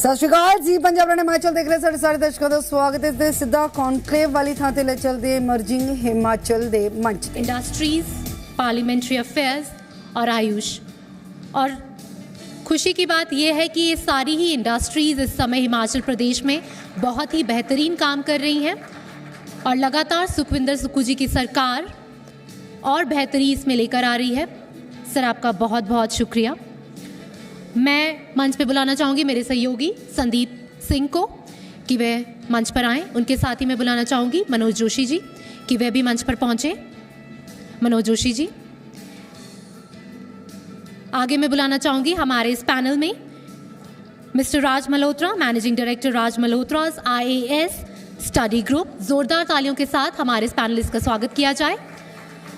ਸਤਿ ਸ਼੍ਰੀ ਅਕਾਲ ਜੀ। ਪੰਜਾਬ ਰਣ ਹਿਮਾਚਲ ਦੇਖ ਰਹੇ ਸਾਡੇ ਸਾਰੇ ਦਰਸ਼ਕਾਂ ਦਾ ਸਵਾਗਤ ਹੈ ਤੇ ਸਿੱਧਾ ਕੌਨਕਲੇਵ ਵਾਲੀ ਥਾਂ ਤੇ ਲੈ ਚੱਲਦੇ ਇਮਰਜਿੰਗ हिमाचल ਦੇ मंच पे। इंडस्ट्रीज, पार्लियामेंट्री अफेयर्स और आयुष। और खुशी की बात यह है कि ये सारी ही इंडस्ट्रीज़ इस समय हिमाचल प्रदेश में बहुत ही बेहतरीन काम कर रही हैं और लगातार सुखविंदर सुक्खू जी की सरकार और बेहतरी इसमें लेकर आ रही है। सर, आपका बहुत बहुत शुक्रिया। मैं मंच पे बुलाना चाहूँगी मेरे सहयोगी संदीप सिंह को कि वे मंच पर आएँ। उनके साथ ही मैं बुलाना चाहूँगी मनोज जोशी जी कि वे भी मंच पर पहुँचे। मनोज जोशी जी। आगे मैं बुलाना चाहूँगी हमारे इस पैनल में मिस्टर राज मल्होत्रा, मैनेजिंग डायरेक्टर राज मल्होत्रा's IAS स्टडी ग्रुप। ज़ोरदार तालियों के साथ हमारे इस पैनलिस्ट का स्वागत किया जाए।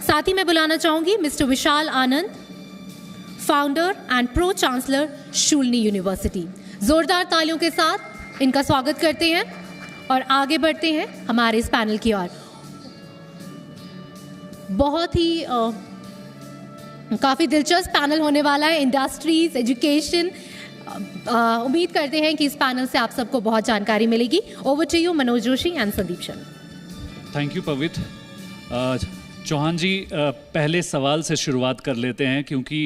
साथ ही मैं बुलाना चाहूँगी mister Vishal Anand, founder and pro chancellor Shoolini university. ज़ोरदार तालियों के साथ इनका स्वागत करते हैं और आगे बढ़ते हैं हमारे इस पैनल की ओर। बहुत ही काफ़ी दिलचस्प पैनल होने वाला है। Industries, education. उम्मीद करते हैं कि इस पैनल से आप सबको बहुत जानकारी मिलेगी। Over to you Manoj Joshi and Sandeep Sharma. Thank you Pavitra. Chauhan जी, पहले सवाल से शुरुआत कर लेते हैं क्योंकि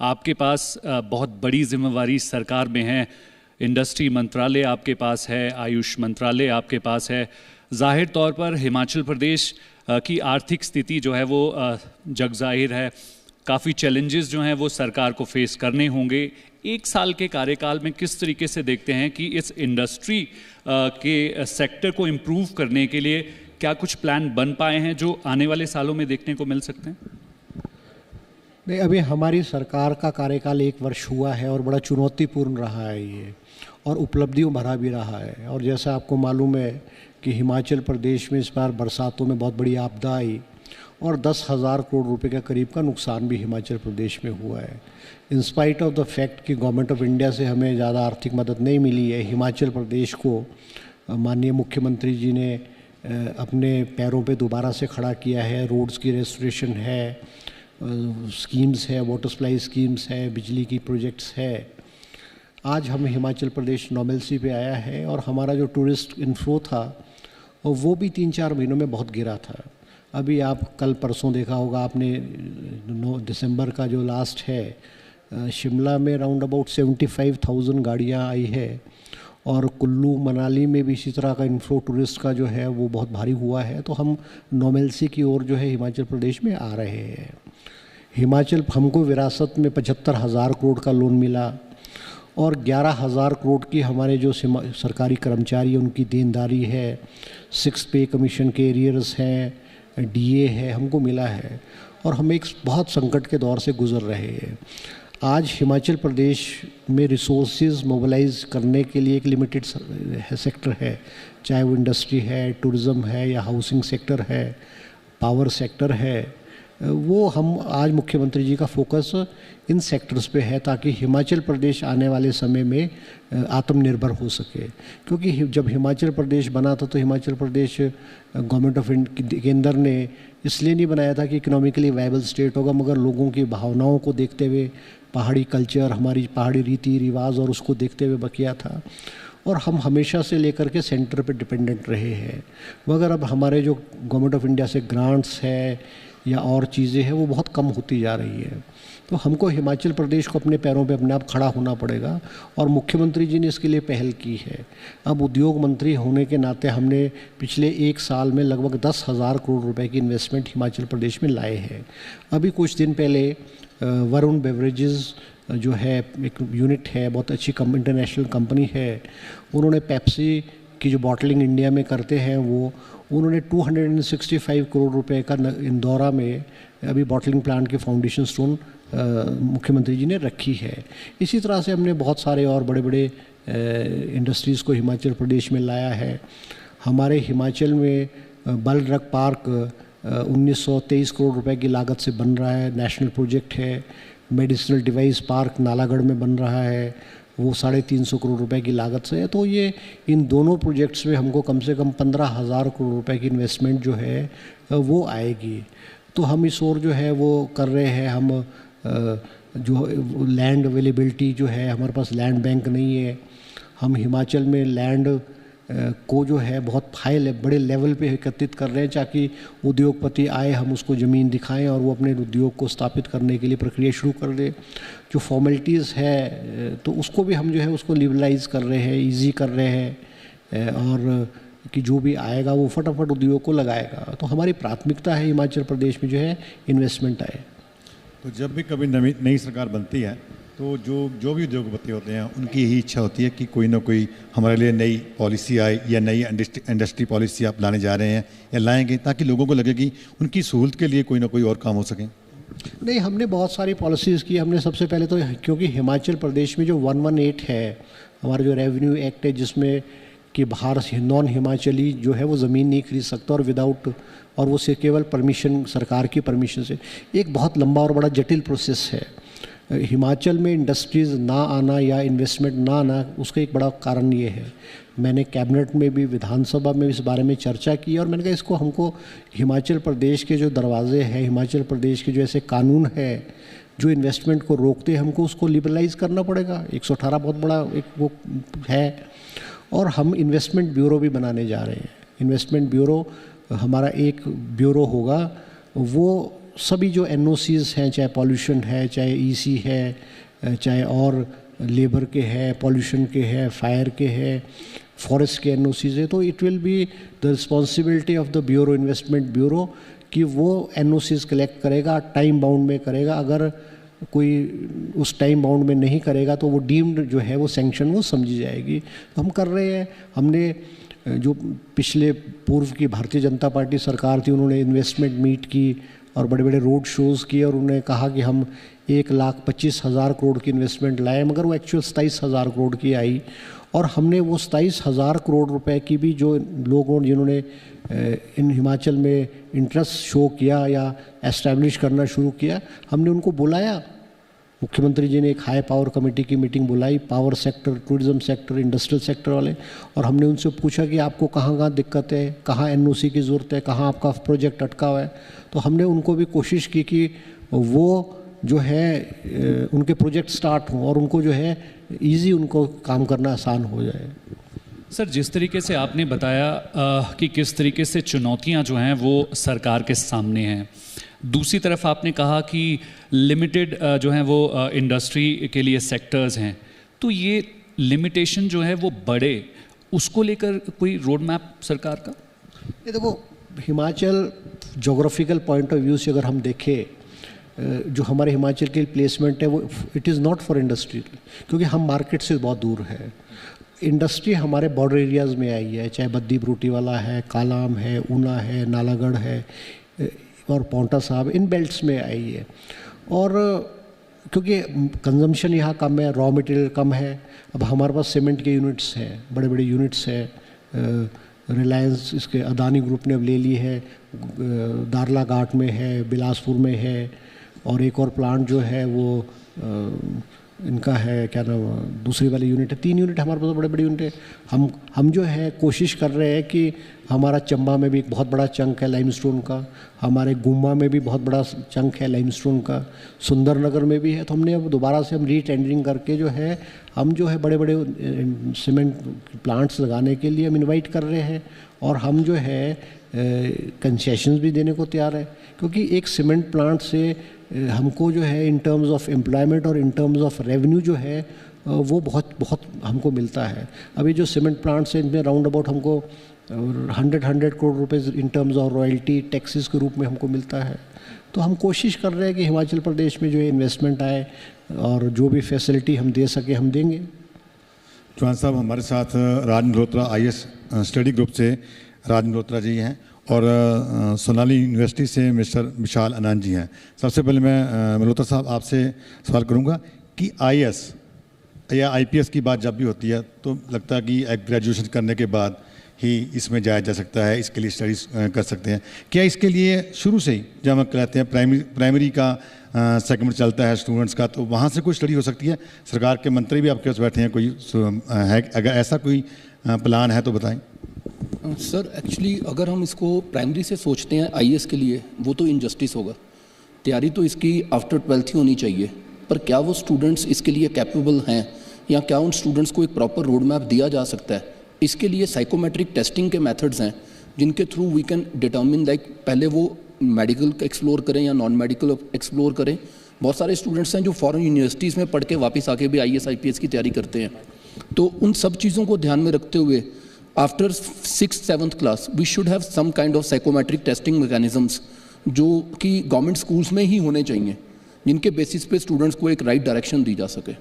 आपके पास बहुत बड़ी जिम्मेवारी सरकार में है। इंडस्ट्री मंत्रालय आपके पास है, आयुष मंत्रालय आपके पास है। जाहिर तौर पर हिमाचल प्रदेश की आर्थिक स्थिति जो है वो जग जाहिर है। काफ़ी चैलेंजेस जो हैं वो सरकार को फेस करने होंगे। एक साल के कार्यकाल में किस तरीके से देखते हैं कि इस इंडस्ट्री के सेक्टर को इम्प्रूव करने के लिए क्या कुछ प्लान बन पाए हैं जो आने वाले सालों में देखने को मिल सकते हैं? नहीं, अभी हमारी सरकार का कार्यकाल 1 वर्ष हुआ है और बड़ा चुनौतीपूर्ण रहा है ये, और उपलब्धियों भरा भी रहा है। और जैसा आपको मालूम है कि हिमाचल प्रदेश में इस बार बरसातों में बहुत बड़ी आपदा आई और 10,000 करोड़ रुपए के करीब का नुकसान भी हिमाचल प्रदेश में हुआ है। In spite of the fact कि गवर्नमेंट ऑफ इंडिया से हमें ज़्यादा आर्थिक मदद नहीं मिली है, हिमाचल प्रदेश को माननीय मुख्यमंत्री जी ने अपने पैरों पे दोबारा से खड़ा किया है। रोड्स की रेस्टोरेशन है, स्कीम्स है, वाटर सप्लाई स्कीम्स है, बिजली की प्रोजेक्ट्स है। आज हम हिमाचल प्रदेश नॉर्मलसी पे आया है और हमारा जो टूरिस्ट इन्फ्लो था वो भी 3-4 महीनों में बहुत गिरा था। अभी आप कल परसों देखा होगा आपने, 9 दिसंबर का जो लास्ट है, शिमला में राउंड अबाउट 75,000 गाड़ियाँ आई है और कुल्लू मनाली में भी इसी तरह का इन्फ्लो टूरिस्ट का जो है वो बहुत भारी हुआ है। तो हम नॉर्मलसी की ओर जो है हिमाचल प्रदेश में आ रहे हैं। हिमाचल हमको विरासत में 75,000 करोड़ का लोन मिला और 11,000 करोड़ की हमारे जो सरकारी कर्मचारी उनकी देनदारी है, 6 पे कमीशन के एरियर्स हैं, DA है, हमको मिला है और हम एक बहुत संकट के दौर से गुजर रहे हैं। आज हिमाचल प्रदेश में रिसोर्सेज मोबिलाइज करने के लिए एक लिमिटेड सेक्टर है, चाहे वो इंडस्ट्री है, टूरिज़्म है या हाउसिंग सेक्टर है, पावर सेक्टर है। वो हम आज मुख्यमंत्री जी का फोकस इन सेक्टर्स पे है ताकि हिमाचल प्रदेश आने वाले समय में आत्मनिर्भर हो सके। क्योंकि जब हिमाचल प्रदेश बना था तो हिमाचल प्रदेश गवर्नमेंट ऑफ केंद्र ने इसलिए नहीं बनाया था कि इकोनॉमिकली वायबल स्टेट होगा, मगर लोगों की भावनाओं को देखते हुए, पहाड़ी कल्चर, हमारी पहाड़ी रीति रिवाज और उसको देखते हुए किया था। और हम हमेशा से लेकर के सेंटर पे डिपेंडेंट रहे हैं। मगर अब हमारे जो गवर्नमेंट ऑफ इंडिया से ग्रांट्स है या और चीज़ें हैं वो बहुत कम होती जा रही है। तो हमको हिमाचल प्रदेश को अपने पैरों पे अपने आप खड़ा होना पड़ेगा और मुख्यमंत्री जी ने इसके लिए पहल की है। अब उद्योग मंत्री होने के नाते हमने पिछले 1 साल में लगभग 10,000 करोड़ रुपए की इन्वेस्टमेंट हिमाचल प्रदेश में लाए हैं। अभी कुछ दिन पहले वरुण बेवरेजेस जो है एक यूनिट है, बहुत अच्छी इंटरनेशनल कंपनी है, उन्होंने पेप्सी की जो बॉटलिंग इंडिया में करते हैं वो उन्होंने 265 करोड़ रुपए का इंदौरा में अभी बॉटलिंग प्लांट के फाउंडेशन स्टोन मुख्यमंत्री जी ने रखी है। इसी तरह से हमने बहुत सारे और बड़े बड़े इंडस्ट्रीज़ को हिमाचल प्रदेश में लाया है। हमारे हिमाचल में बलरक पार्क 1923 करोड़ रुपए की लागत से बन रहा है, नेशनल प्रोजेक्ट है। मेडिसिनल डिवाइस पार्क नालागढ़ में बन रहा है, वो 350 करोड़ रुपए की लागत से है। तो ये इन दोनों प्रोजेक्ट्स में हमको कम से कम 15,000 करोड़ रुपए की इन्वेस्टमेंट जो है वो आएगी। तो हम इस ओर जो है वो कर रहे हैं। हम जो लैंड अवेलेबिलिटी जो है, हमारे पास लैंड बैंक नहीं है, हम हिमाचल में लैंड को जो है बहुत बड़े लेवल पे एकत्रित कर रहे हैं ताकि उद्योगपति आए, हम उसको ज़मीन दिखाएं और वो अपने उद्योग को स्थापित करने के लिए प्रक्रिया शुरू कर दें। जो फॉर्मेलिटीज़ है तो उसको भी हम जो है उसको लिबरलाइज कर रहे हैं, इजी कर रहे हैं, और कि जो भी आएगा वो फटाफट उद्योग को लगाएगा। तो हमारी प्राथमिकता है हिमाचल प्रदेश में जो है इन्वेस्टमेंट आए। तो जब भी कभी नई सरकार बनती है तो जो भी उद्योगपति होते हैं उनकी यही इच्छा होती है कि कोई ना कोई हमारे लिए नई पॉलिसी आए या नई इंडस्ट्री पॉलिसी आप लाने जा रहे हैं या लाएंगे, ताकि लोगों को लगे कि उनकी सहूलत के लिए कोई ना कोई और काम हो सके। नहीं, हमने बहुत सारी पॉलिसीज़ की। हमने सबसे पहले तो, क्योंकि हिमाचल प्रदेश में जो 118 है हमारा जो रेवेन्यू एक्ट है, जिसमें कि बाहर नॉन हिमाचली जो है वो ज़मीन नहीं खरीद सकता और विदाउट, और वो से केवल परमिशन, सरकार की परमिशन से। एक बहुत लंबा और बड़ा जटिल प्रोसेस है। हिमाचल में इंडस्ट्रीज़ ना आना या इन्वेस्टमेंट ना आना, उसका एक बड़ा कारण ये है। मैंने कैबिनेट में भी, विधानसभा में इस बारे में चर्चा की और मैंने कहा इसको हमको हिमाचल प्रदेश के जो दरवाजे हैं, हिमाचल प्रदेश के जो ऐसे कानून है जो इन्वेस्टमेंट को रोकते हैं, हमको उसको लिबरलाइज करना पड़ेगा। 118 बहुत बड़ा एक वो है। और हम इन्वेस्टमेंट ब्यूरो भी बनाने जा रहे हैं। इन्वेस्टमेंट ब्यूरो हमारा एक ब्यूरो होगा, वो सभी जो NOCs हैं, चाहे पॉल्यूशन है, चाहे EC है, चाहे और लेबर के है, पॉल्यूशन के है, फायर के है, फॉरेस्ट के NOCs है, तो it will be the responsibility of the bureau, investment bureau, कि वो NOCs कलेक्ट करेगा, टाइम बाउंड में करेगा। अगर कोई उस टाइम बाउंड में नहीं करेगा तो वो डीम्ड जो है वो सैंक्शन वो समझी जाएगी। तो हम कर रहे हैं। हमने जो पिछले पूर्व की भारतीय जनता पार्टी सरकार थी, उन्होंने इन्वेस्टमेंट मीट की और बड़े बड़े रोड शोज़ किए और उन्होंने कहा कि हम 1,25,000 करोड़ की इन्वेस्टमेंट लाए, मगर वो एक्चुअल 27,000 करोड़ की आई। और हमने वो 27,000 करोड़ रुपए की भी जो लोगों जिन्होंने इन हिमाचल में इंटरेस्ट शो किया या एस्टैब्लिश करना शुरू किया, हमने उनको बुलाया। मुख्यमंत्री जी ने एक हाई पावर कमेटी की मीटिंग बुलाई, power sector, tourism sector, industrial sector वाले, और हमने उनसे पूछा कि आपको कहाँ कहाँ दिक्कत है, कहाँ NOC की ज़रूरत है, कहाँ आपका प्रोजेक्ट अटका हुआ है। तो हमने उनको भी कोशिश की कि वो जो है उनके प्रोजेक्ट स्टार्ट हों और उनको जो है ईजी उनको काम करना आसान हो जाए। सर, जिस तरीके से आपने बताया कि किस तरीके से चुनौतियां जो हैं वो सरकार के सामने हैं, दूसरी तरफ आपने कहा कि लिमिटेड जो हैं वो इंडस्ट्री के लिए सेक्टर्स हैं, तो ये लिमिटेशन जो है वो बढ़े, उसको लेकर कोई रोड मैप सरकार का? ये देखो, Himachal geographical point of view से अगर हम देखें, जो हमारे हिमाचल के प्लेसमेंट है वो it is not for industry, क्योंकि हम मार्केट से बहुत दूर है। इंडस्ट्री हमारे बॉर्डर एरियाज़ में आई है, चाहे बद्दी बरूटीवाला है, कालाम है, ऊना है, नालागढ़ है और पांवटा साहब, इन बेल्ट्स में आई है। और क्योंकि कंजम्पशन यहाँ कम है, रॉ मटेरियल कम है। अब हमारे पास सीमेंट के यूनिट्स हैं, बड़े बड़े यूनिट्स हैं। रिलायंस, इसके अदानी ग्रुप ने अब ले ली है, दारला घाट में है, बिलासपुर में है, और एक और प्लांट जो है वो इनका है, क्या नाम, दूसरी वाली यूनिट है। 3 यूनिट हमारे पास बड़े बड़े यूनिट है। हम जो है कोशिश कर रहे हैं कि हमारा चंबा में भी एक बहुत बड़ा चंक है लाइमस्टोन का, हमारे गुम्बा में भी बहुत बड़ा चंक है लाइमस्टोन का, सुंदरनगर में भी है। तो हमने अब दोबारा से हम रीटेंडरिंग करके जो है हम जो है बड़े बड़े सीमेंट प्लांट्स लगाने के लिए हम इनवाइट कर रहे हैं, और हम जो है कंसेशंस भी देने को तैयार है, क्योंकि एक सीमेंट प्लांट से हमको जो है इन टर्म्स ऑफ एम्प्लॉयमेंट और इन टर्म्स ऑफ रेवेन्यू जो है वो बहुत हमको मिलता है। अभी जो सीमेंट प्लांट्स हैं इनमें राउंड अबाउट हमको 100 करोड़ रुपए इन टर्म्स ऑफ रॉयल्टी टैक्सेस के रूप में हमको मिलता है। तो हम कोशिश कर रहे हैं कि हिमाचल प्रदेश में जो इन्वेस्टमेंट आए और जो भी फैसिलिटी हम दे सके हम देंगे। चौहान साहब, हमारे साथ राज मल्होत्रा IAS स्टडी ग्रुप से राज मल्होत्रा जी हैं और सोनाली यूनिवर्सिटी से मिस्टर विशाल आनंद जी हैं। सबसे पहले मैं मल्होत्रा साहब आपसे सवाल करूंगा कि IAS या IPS की बात जब भी होती है तो लगता है कि ग्रेजुएशन करने के बाद ही इसमें जाया जा सकता है, इसके लिए स्टडीज़ कर सकते हैं। क्या इसके लिए शुरू से ही जब हम कहते हैं प्राइमरी का सेगमेंट चलता है स्टूडेंट्स का, तो वहाँ से कोई स्टडी हो सकती है? सरकार के मंत्री भी आपके पास बैठे हैं, कोई है, अगर ऐसा कोई प्लान है तो बताएं। सर, एक्चुअली अगर हम इसको प्राइमरी से सोचते हैं IAS के लिए, वो तो इनजस्टिस होगा। तैयारी तो इसकी आफ्टर 12th ही होनी चाहिए, पर क्या वो स्टूडेंट्स इसके लिए कैपेबल हैं या क्या उन स्टूडेंट्स को एक प्रॉपर रोड मैप दिया जा सकता है, इसके लिए साइकोमेट्रिक टेस्टिंग के मेथड्स हैं जिनके through we can determine like पहले वो मेडिकल एक्सप्लोर करें या नॉन मेडिकल एक्सप्लोर करें। बहुत सारे स्टूडेंट्स हैं जो फॉरेन यूनिवर्सिटीज़ में पढ़ के वापस आके भी IAS IPS की तैयारी करते हैं। तो उन सब चीज़ों को ध्यान में रखते हुए after 6th 7th class we should have some kind of psychometric testing mechanisms जो कि गवर्नमेंट स्कूल्स में ही होने चाहिए, जिनके बेसिस पे स्टूडेंट्स को एक राइट डायरेक्शन दी जा सके।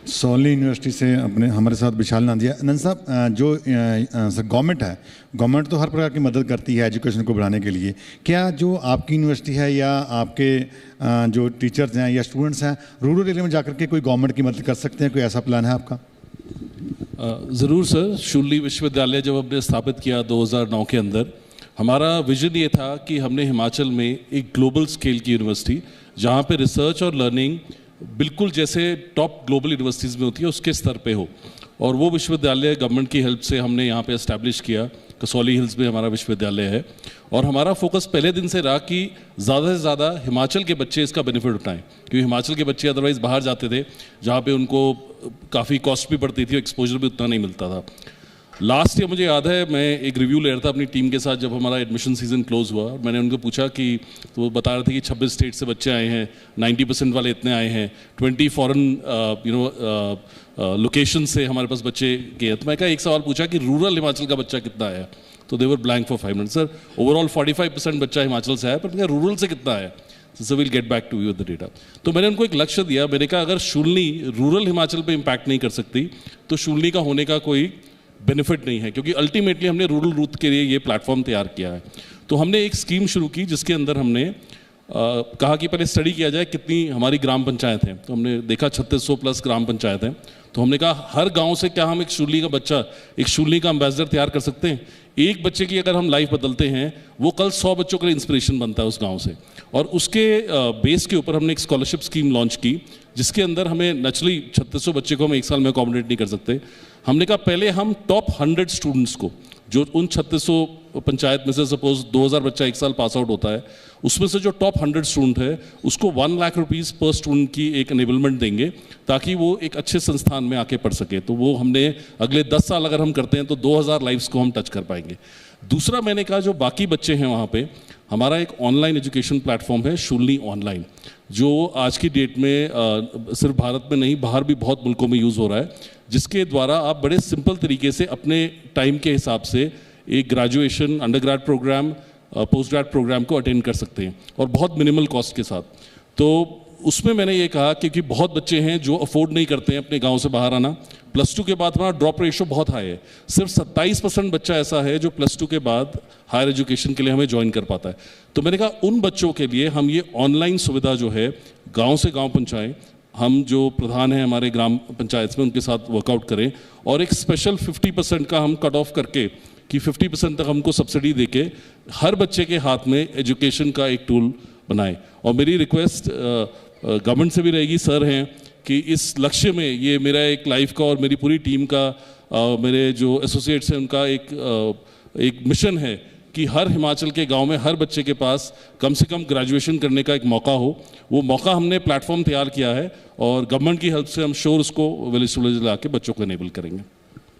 सोनाली यूनिवर्सिटी से अपने हमारे साथ विशाल नांदिया। आनंद साहब, जो गवर्नमेंट है, गवर्नमेंट तो हर प्रकार की मदद करती है एजुकेशन को बढ़ाने के लिए। क्या जो आपकी यूनिवर्सिटी है या आपके जो टीचर्स हैं या स्टूडेंट्स हैं, रूरल एरिया में जाकर के कोई गवर्नमेंट की मदद कर सकते हैं? कोई ऐसा प्लान है आपका? ज़रूर सर। शूली विश्वविद्यालय जब हमने स्थापित किया 2009 के अंदर, हमारा विजन ये था कि हमने हिमाचल में एक ग्लोबल स्केल की यूनिवर्सिटी, जहाँ पे रिसर्च और लर्निंग बिल्कुल जैसे टॉप ग्लोबल यूनिवर्सिटीज़ में होती है उसके स्तर पे हो, और वो विश्वविद्यालय गवर्नमेंट की हेल्प से हमने यहाँ पे एस्टैब्लिश किया। कसौली हिल्स में हमारा विश्वविद्यालय है, और हमारा फोकस पहले दिन से रहा कि ज़्यादा से ज़्यादा हिमाचल के बच्चे इसका बेनिफिट उठाएं, क्योंकि हिमाचल के बच्चे अदरवाइज़ बाहर जाते थे जहाँ पे उनको काफ़ी कॉस्ट भी पड़ती थी, एक्सपोजर भी उतना नहीं मिलता था। लास्ट ईयर मुझे याद है, मैं एक रिव्यू ले रहा था अपनी टीम के साथ जब हमारा एडमिशन सीज़न क्लोज हुआ। मैंने उनको पूछा कि, तो वो बता रहे थे कि 26 स्टेट से बच्चे आए हैं, 90% वाले इतने आए हैं, 20 फॉरेन लोकेशन से हमारे पास बच्चे गए। तो मैं कहा, एक सवाल पूछा कि रूरल हिमाचल का बच्चा कितना आया, तो they were blank for 5 minutes. Sir, overall 45% बच्चा हिमाचल से आया, पर मैं रूरल से कितना आया? So will get back to you the data. तो मैंने उनको एक लक्ष्य दिया। मैंने कहा, अगर शूलनी रूरल हिमाचल पे इम्पैक्ट नहीं कर सकती तो शूलनी का होने का कोई बेनिफिट नहीं है, क्योंकि अल्टीमेटली हमने रूरल रूथ के लिए ये प्लेटफॉर्म तैयार किया है। तो हमने एक स्कीम शुरू की जिसके अंदर हमने कहा कि पहले स्टडी किया जाए कितनी हमारी ग्राम पंचायत हैं। तो हमने देखा 3600 प्लस ग्राम पंचायत हैं। तो हमने कहा, हर गांव से क्या हम एक शूलनी का बच्चा, एक शूलनी का एम्बेसडर तैयार कर सकते हैं? एक बच्चे की अगर हम लाइफ बदलते हैं, वो कल 100 बच्चों के लिए इंस्पिरेशन बनता है उस गांव से। और उसके बेस के ऊपर हमने एक स्कॉलरशिप स्कीम लॉन्च की, जिसके अंदर हमें नेचुरली 3600 बच्चे को हम एक साल में अकोमोडेट नहीं कर सकते। हमने कहा, पहले हम टॉप 100 स्टूडेंट्स को, जो उन 3600 पंचायत में से सपोज 2000 बच्चा एक साल पास आउट होता है, उसमें से जो टॉप 100 स्टूडेंट है उसको 1 लाख रुपीज़ पर स्टूडेंट की एक एनेबलमेंट देंगे, ताकि वो एक अच्छे संस्थान में आके पढ़ सके। तो वो हमने अगले 10 साल अगर हम करते हैं तो 2000 लाइफ्स को हम टच कर पाएंगे। दूसरा, मैंने कहा, जो बाकी बच्चे हैं वहाँ पे, हमारा एक ऑनलाइन एजुकेशन प्लेटफॉर्म है शूलनी ऑनलाइन, जो आज की डेट में सिर्फ भारत में नहीं, बाहर भी बहुत मुल्कों में यूज़ हो रहा है, जिसके द्वारा आप बड़े सिंपल तरीके से अपने टाइम के हिसाब से एक graduation, undergrad program, post grad program को अटेंड कर सकते हैं, और बहुत मिनिमल कॉस्ट के साथ। तो उसमें मैंने ये कहा, क्योंकि बहुत बच्चे हैं जो अफोर्ड नहीं करते हैं अपने गांव से बाहर आना। +2 के बाद हमारा ड्रॉप रेशो बहुत हाई है, सिर्फ 27% बच्चा ऐसा है जो +2 के बाद हायर एजुकेशन के लिए हमें ज्वाइन कर पाता है। तो मैंने कहा, उन बच्चों के लिए हम ये ऑनलाइन सुविधा जो है गांव से गांव पहुंचाएं। हम जो प्रधान हैं हमारे ग्राम पंचायत में, उनके साथ वर्कआउट करें, और एक स्पेशल 50% का हम कट ऑफ करके कि 50% तक हमको सब्सिडी देके हर बच्चे के हाथ में एजुकेशन का एक टूल बनाएं। और मेरी रिक्वेस्ट गवर्नमेंट से भी रहेगी, सर हैं, कि इस लक्ष्य में, ये मेरा एक लाइफ का और मेरी पूरी टीम का, मेरे जो एसोसिएट्स हैं उनका एक मिशन है कि हर हिमाचल के गांव में हर बच्चे के पास कम से कम ग्रेजुएशन करने का एक मौका हो। वो मौका हमने प्लेटफॉर्म तैयार किया है, और गवर्नमेंट की हेल्प से हम श्योर उसको विलेज टू विलेज ला के बच्चों को इनेबल करेंगे।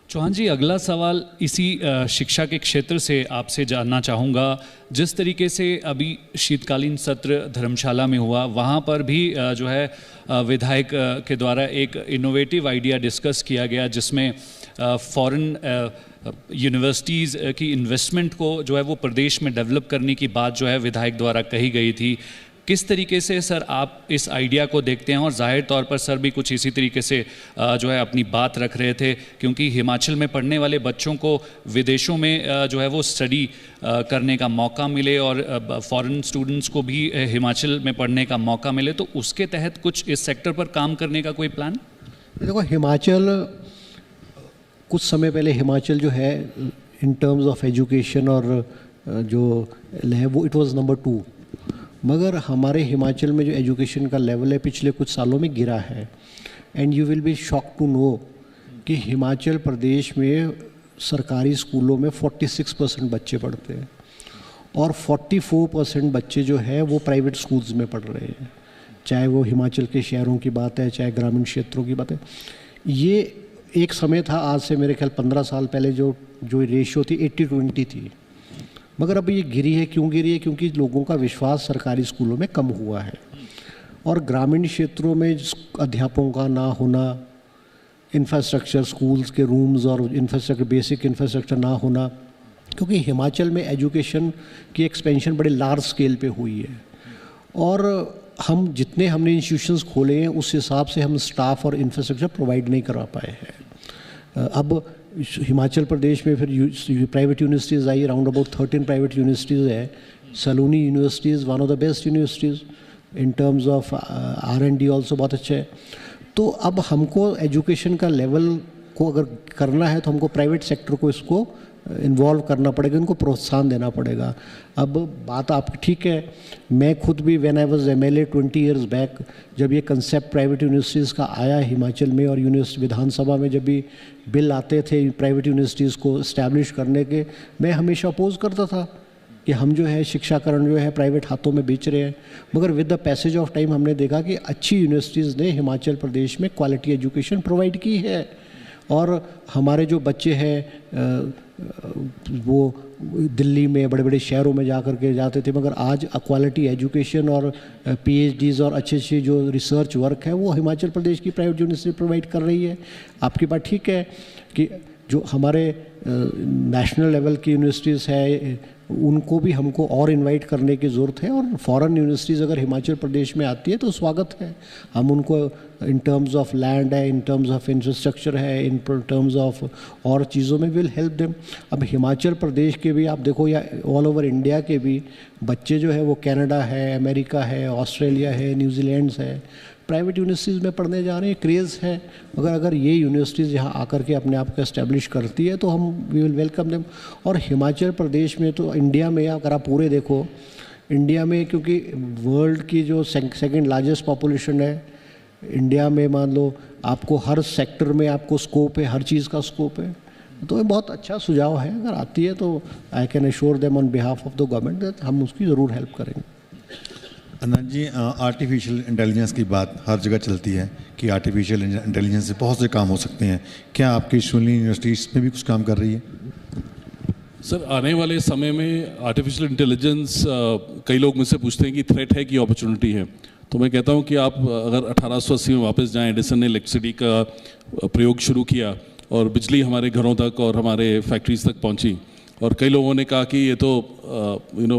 चौहान जी, अगला सवाल इसी शिक्षा के क्षेत्र से आपसे जानना चाहूँगा। जिस तरीके से अभी शीतकालीन सत्र धर्मशाला में हुआ, वहाँ पर भी जो है विधायक के द्वारा एक इनोवेटिव आइडिया डिस्कस किया गया, जिसमें फॉरेन यूनिवर्सिटीज़ की इन्वेस्टमेंट को जो है वो प्रदेश में डेवलप करने की बात जो है विधायक द्वारा कही गई थी। किस तरीके से सर आप इस आइडिया को देखते हैं? और जाहिर तौर पर सर भी कुछ इसी तरीके से जो है अपनी बात रख रहे थे, क्योंकि हिमाचल में पढ़ने वाले बच्चों को विदेशों में जो है वो स्टडी करने का मौका मिले, और फॉरेन स्टूडेंट्स को भी हिमाचल में पढ़ने का मौका मिले। तो उसके तहत कुछ इस सेक्टर पर काम करने का कोई प्लान? देखो, हिमाचल कुछ समय पहले हिमाचल जो है इन टर्म्स ऑफ एजुकेशन और जो है वो इट वाज नंबर 2, मगर हमारे हिमाचल में जो एजुकेशन का लेवल है पिछले कुछ सालों में गिरा है। And you will be shock to know कि हिमाचल प्रदेश में सरकारी स्कूलों में 46% बच्चे पढ़ते हैं, और 44% बच्चे जो है वो प्राइवेट स्कूल्स में पढ़ रहे हैं। चाहे वो हिमाचल के शहरों की बात है, चाहे ग्रामीण क्षेत्रों की बात है। ये एक समय था, आज से मेरे ख्याल 15 साल पहले जो रेशियो थी 80-20 थी, मगर अब ये गिरी है। क्यों गिरी है? क्योंकि लोगों का विश्वास सरकारी स्कूलों में कम हुआ है और ग्रामीण क्षेत्रों में अध्यापकों का ना होना, इंफ्रास्ट्रक्चर, स्कूल्स के रूम्स और इंफ्रास्ट्रक्चर, बेसिक इंफ्रास्ट्रक्चर ना होना, क्योंकि हिमाचल में एजुकेशन की एक्सपेंशन बड़े लार्ज स्केल पे हुई है और हमने इंस्टीट्यूशंस खोले हैं उस हिसाब से हम स्टाफ और इंफ्रास्ट्रक्चर प्रोवाइड नहीं करा पाए हैं। अब हिमाचल प्रदेश में फिर प्राइवेट यूनिवर्सिटीज़ आई, अराउंड अबाउट 13 प्राइवेट यूनिवर्सिटीज़ है। Shoolini university is one of the best universities in terms of R&D also बहुत अच्छे है। तो अब हमको एजुकेशन का लेवल को अगर करना है तो हमको प्राइवेट सेक्टर को इसको इन्वॉल्व करना पड़ेगा, इनको प्रोत्साहन देना पड़ेगा। अब बात आपकी ठीक है, मैं खुद भी when I was MLA 20 years back, जब ये कंसेप्ट प्राइवेट यूनिवर्सिटीज़ का आया हिमाचल में और यूनिवर्सिटी विधानसभा में जब भी बिल आते थे प्राइवेट यूनिवर्सिटीज़ को इस्टेब्लिश करने के, मैं हमेशा अपोज करता था कि हम जो है शिक्षाकरण जो है प्राइवेट हाथों में बेच रहे हैं। मगर with the passage of time हमने देखा कि अच्छी यूनिवर्सिटीज़ ने हिमाचल प्रदेश में क्वालिटी एजुकेशन प्रोवाइड की है और हमारे जो बच्चे हैं वो दिल्ली में बड़े बड़े शहरों में जा कर के जाते थे, मगर आज क्वालिटी एजुकेशन और PhDs और अच्छे जो रिसर्च वर्क है वो हिमाचल प्रदेश की प्राइवेट यूनिवर्सिटी प्रोवाइड कर रही है। आपकी बात ठीक है कि जो हमारे नेशनल लेवल की यूनिवर्सिटीज़ है उनको भी हमको और इनवाइट करने की ज़रूरत है और फॉरेन यूनिवर्सिटीज़ अगर हिमाचल प्रदेश में आती है तो स्वागत है। हम उनको इन टर्म्स ऑफ लैंड है, इन टर्म्स ऑफ इंफ्रास्ट्रक्चर है, इन टर्म्स ऑफ और चीज़ों में विल हेल्प देम। अब हिमाचल प्रदेश के भी आप देखो या ऑल ओवर इंडिया के भी बच्चे जो है वो कनाडा है, अमेरिका है, ऑस्ट्रेलिया है, न्यूजीलैंड है, प्राइवेट यूनिवर्सिटीज़ में पढ़ने जा रहे हैं, क्रेज़ है। मगर अगर ये यूनिवर्सिटीज़ यहाँ आकर के अपने आप को एस्टेब्लिश करती है तो हम वी विल वेलकम देम। और हिमाचल प्रदेश में तो इंडिया में अगर आप पूरे देखो, इंडिया में क्योंकि वर्ल्ड की जो सेकंड लार्जेस्ट पॉपुलेशन है इंडिया में, मान लो आपको हर सेक्टर में आपको स्कोप है, हर चीज़ का स्कोप है, तो ये बहुत अच्छा सुझाव है। अगर आती है तो I can assure them on behalf of the government that हम उसकी ज़रूर हेल्प करेंगे। अनंत जी, आर्टिफिशियल इंटेलिजेंस की बात हर जगह चलती है कि आर्टिफिशियल इंटेलिजेंस से बहुत से काम हो सकते हैं। क्या आपकी शूलिनी यूनिवर्सिटी इसमें भी कुछ काम कर रही है? सर, आने वाले समय में आर्टिफिशियल इंटेलिजेंस कई लोग मुझसे पूछते हैं कि थ्रेट है कि अपॉर्चुनिटी है, तो मैं कहता हूं कि आप अगर 1880 में वापस जाएं, एडिसन ने इलेक्ट्रिसिटी का प्रयोग शुरू किया और बिजली हमारे घरों तक और हमारे फैक्ट्रीज तक पहुंची और कई लोगों ने कहा कि ये तो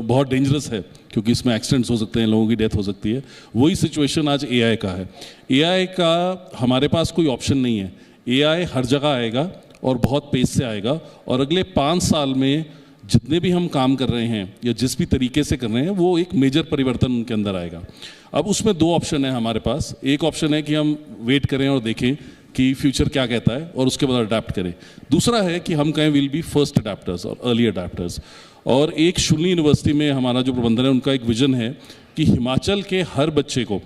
बहुत डेंजरस है क्योंकि इसमें एक्सीडेंट्स हो सकते हैं, लोगों की डेथ हो सकती है। वही सिचुएशन आज AI का है। AI का हमारे पास कोई ऑप्शन नहीं है। AI हर जगह आएगा और बहुत पेस से आएगा और अगले 5 साल में जितने भी हम काम कर रहे हैं या जिस भी तरीके से कर रहे हैं वो एक मेजर परिवर्तन उनके अंदर आएगा। अब उसमें 2 ऑप्शन है हमारे पास। एक ऑप्शन है कि हम वेट करें और देखें कि फ्यूचर क्या कहता है और उसके बाद अडेप्ट करें। दूसरा है कि हम कहें विल बी फर्स्ट अडेप्टर्स और अर्ली अडेप्टर्स। और एक शूलिनी यूनिवर्सिटी में हमारा जो प्रबंधन है उनका एक विजन है कि हिमाचल के हर बच्चे को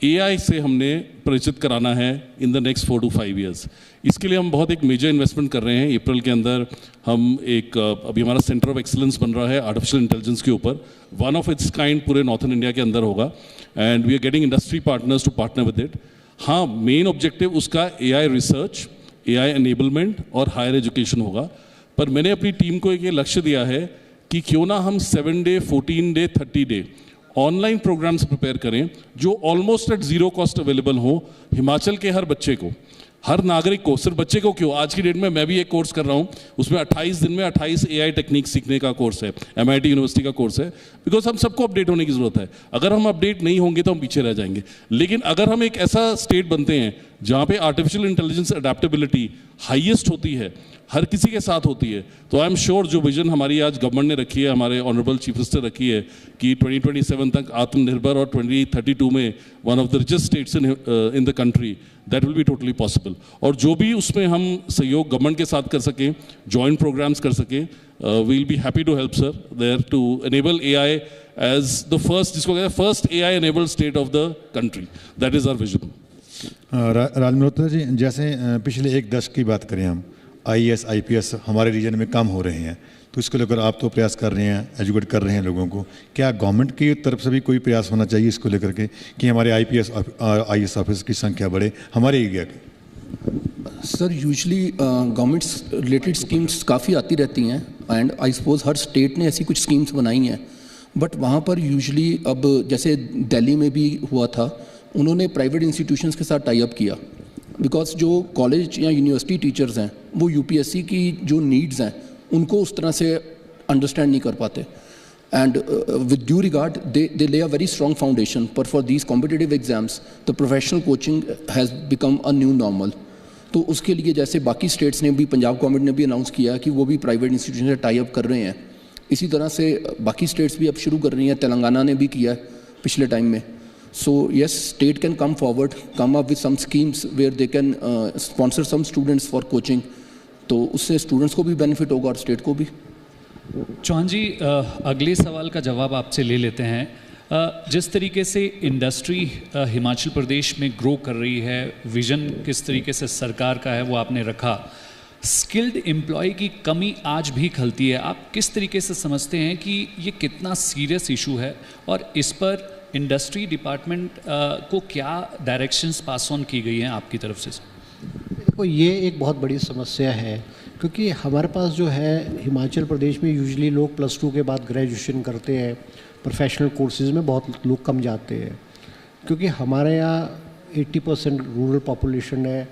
AI से हमने परिचित कराना है in the next 4 to 5 years. इसके लिए हम बहुत एक मेजर इन्वेस्टमेंट कर रहे हैं। अप्रैल के अंदर हम एक अभी हमारा सेंटर ऑफ एक्सीलेंस बन रहा है आर्टिफिशियल इंटेलिजेंस के ऊपर, वन ऑफ इट्स काइंड पूरे नॉर्थन इंडिया के अंदर होगा and we are getting industry partners to partner with it. हाँ, मेन ऑब्जेक्टिव उसका AI रिसर्च, AI एनेबलमेंट और हायर एजुकेशन होगा। पर मैंने अपनी टीम को एक ये लक्ष्य दिया है कि क्यों ना हम 7 day, 14 day, 30 day online programs prepare करें जो almost at zero cost available हो हिमाचल के हर बच्चे को, हर नागरिक को। सिर्फ बच्चे को क्यों, आज की डेट में मैं भी एक कोर्स कर रहा हूँ, उसमें 28 दिन में 28 AI टेक्निक सीखने का कोर्स है, MIT यूनिवर्सिटी का कोर्स है, बिकॉज हम सबको अपडेट होने की जरूरत है। अगर हम अपडेट नहीं होंगे तो हम पीछे रह जाएंगे। लेकिन अगर हम एक ऐसा स्टेट बनते हैं जहाँ पे आर्टिफिशियल इंटेलिजेंस अडेप्टेबिलिटी हाईएस्ट होती है, हर किसी के साथ होती है, तो आई एम श्योर जो विजन हमारी आज गवर्नमेंट ने रखी है, हमारे ऑनरेबल चीफ मिनिस्टर रखी है कि 2027 तक आत्मनिर्भर और 2032 में one of the richest states in the country, that will be totally possible. और जो भी उसमें हम सहयोग गवर्नमेंट के साथ कर सकें, जॉइंट प्रोग्राम्स कर सकें, we will be happy to help sir there to enable AI as the first, जिसको कहते हैं first AI enabled state of the country. That is our vision. Raj Malhotra ji, जैसे पिछले 1 दशक की बात करें हम, IAS IPS हमारे रीजन में कम हो रहे हैं, तो इसको लेकर आप तो प्रयास कर रहे हैं, एजुकेट कर रहे हैं लोगों को, क्या गवर्नमेंट की तरफ से भी कोई प्रयास होना चाहिए इसको लेकर के कि हमारे IPS IAS ऑफिस की संख्या बढ़े हमारे एरिया की? Sir usually governments related schemes काफ़ी आती रहती हैं and I suppose her state ने ऐसी कुछ स्कीम्स बनाई हैं, बट वहाँ पर यूजली अब जैसे दिल्ली में भी हुआ था, उन्होंने प्राइवेट इंस्टीट्यूशंस के साथ टाई अप किया, बिकॉज जो कॉलेज या यूनिवर्सिटी टीचर्स हैं वो UPSC की जो नीड्स हैं उनको उस तरह से अंडरस्टैंड नहीं कर पाते, एंड विद ड्यू रिगार्ड दे ले अ वेरी स्ट्रॉन्ग फाउंडेशन, पर for these competitive exams the professional coaching has become a new normal. तो उसके लिए जैसे बाकी स्टेट्स ने भी, पंजाब गवर्नमेंट ने भी अनाउंस किया कि वो भी प्राइवेट इंस्टीट्यूशन से टाई अप कर रहे हैं, इसी तरह से बाकी स्टेट्स भी अब शुरू कर रही हैं, तेलंगाना ने भी किया है पिछले टाइम में। So yes, state can come forward, come up with some schemes where they can sponsor some students for coaching, तो उससे स्टूडेंट्स को भी बेनिफिट होगा और स्टेट को भी। चौहान जी, अगले सवाल का जवाब आपसे ले लेते हैं। जिस तरीके से इंडस्ट्री हिमाचल प्रदेश में ग्रो कर रही है, विजन किस तरीके से सरकार का है वो आपने रखा, स्किल्ड एम्प्लॉय की कमी आज भी खलती है। आप किस तरीके से समझते हैं कि ये कितना सीरियस इशू है और इस पर इंडस्ट्री डिपार्टमेंट को क्या डायरेक्शंस पास ऑन की गई हैं आपकी तरफ से? देखो, ये एक बहुत बड़ी समस्या है, क्योंकि हमारे पास जो है हिमाचल प्रदेश में यूजुअली लोग +2 के बाद ग्रेजुएशन करते हैं, प्रोफेशनल कोर्सेज में बहुत लोग कम जाते हैं, क्योंकि हमारे यहाँ 80% रूरल पॉपुलेशन है